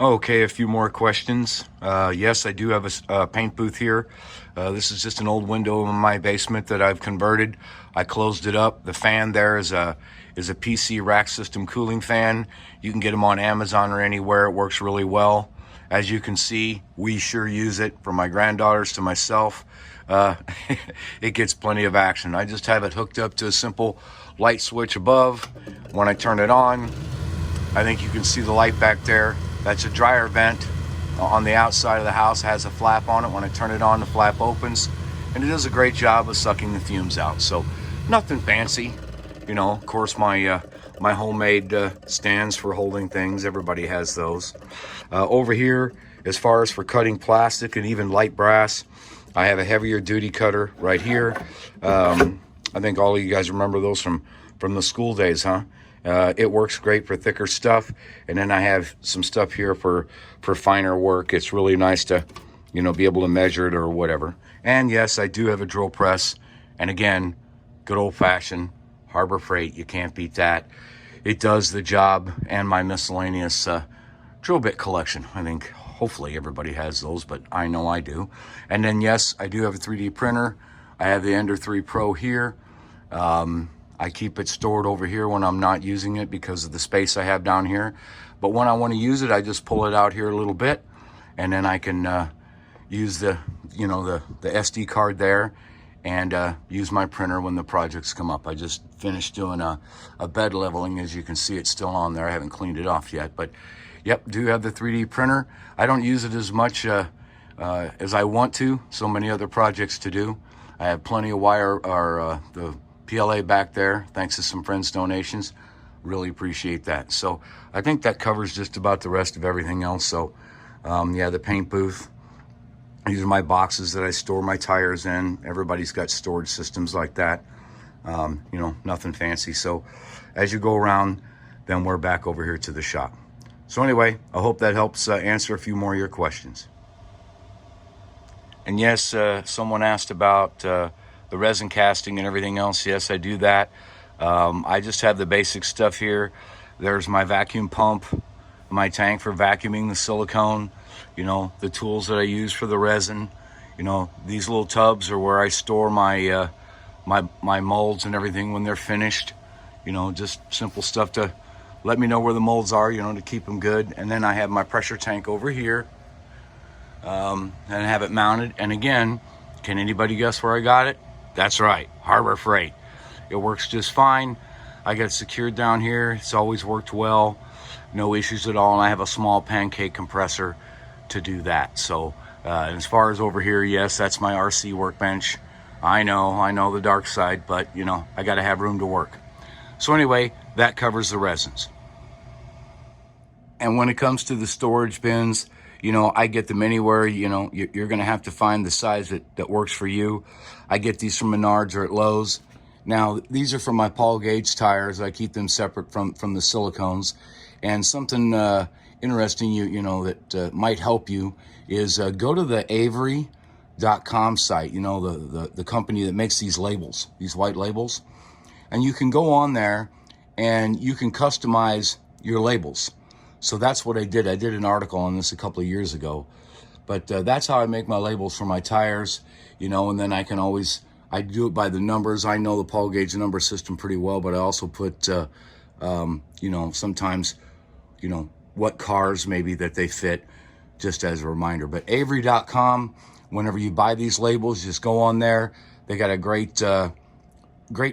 Okay, a few more questions. Yes, I do have a paint booth here. This is just an old window in my basement that I've converted. I closed it up. The fan there is a PC rack system cooling fan. You can get them on Amazon or anywhere. It works really well. As you can see, we sure use it, from my granddaughters to myself. It gets plenty of action. I just have it hooked up to a simple light switch above. When I turn it on, I think you can see the light back there. That's a dryer vent on the outside of the house, has a flap on it. When I turn it on, the flap opens, and it does a great job of sucking the fumes out. So nothing fancy, you know. Of course, my homemade stands for holding things. Everybody has those. Over here, as far as for cutting plastic and even light brass, I have a heavier duty cutter right here. I think all of you guys remember those from the school days, huh? It works great for thicker stuff. And then I have some stuff here for finer work. It's really nice to, you know, be able to measure it or whatever. And yes, I do have a drill press. And again, good old fashioned Harbor Freight. You can't beat that. It does the job. And my miscellaneous drill bit collection. I think hopefully everybody has those, but I know I do. And then yes, I do have a 3D printer. I have the Ender 3 Pro here. I keep it stored over here when I'm not using it because of the space I have down here. But when I want to use it, I just pull it out here a little bit, and then I can use the SD card there and use my printer when the projects come up. I just finished doing a bed leveling. As you can see, it's still on there. I haven't cleaned it off yet, but yep, do have the 3D printer. I don't use it as much as I want to. So many other projects to do. I have plenty of wire, or the PLA back there, thanks to some friends' donations. Really appreciate that. So I think that covers just about the rest of everything else. So yeah, the paint booth. These are my boxes that I store my tires in. Everybody's got storage systems like that. You know, nothing fancy. So as you go around, then we're back over here to the shop. So anyway, I hope that helps answer a few more of your questions. And yes, someone asked about the resin casting and everything else. Yes, I do that. I just have the basic stuff here. There's my vacuum pump, my tank for vacuuming the silicone, you know, the tools that I use for the resin. You know, these little tubs are where I store my my molds and everything when they're finished. You know, just simple stuff to let me know where the molds are, you know, to keep them good. And then I have my pressure tank over here, and I have it mounted. And again, can anybody guess where I got it? That's right, Harbor Freight. It works just fine. I got it secured down here. It's always worked well. No issues at all. And I have a small pancake compressor to do that. So as far as over here, yes, that's my RC workbench. I know the dark side, but you know, I got to have room to work. So anyway, that covers the resins. And when it comes to the storage bins, you know, I get them anywhere. You know, you're going to have to find the size that works for you. I get these from Menards or at Lowe's. Now, these are for my Paul Gage tires. I keep them separate from the silicones. And something interesting, you know, that might help you is go to the Avery.com site, you know, the company that makes these labels, these white labels. And you can go on there and you can customize your labels. So that's what I did. I did an article on this a couple of years ago, but that's how I make my labels for my tires, you know, and then I do it by the numbers. I know the Paul Gage number system pretty well, but I also put, you know, sometimes, you know, what cars maybe that they fit, just as a reminder. But Avery.com, whenever you buy these labels, just go on there. They got a great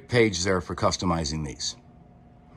page there for customizing these.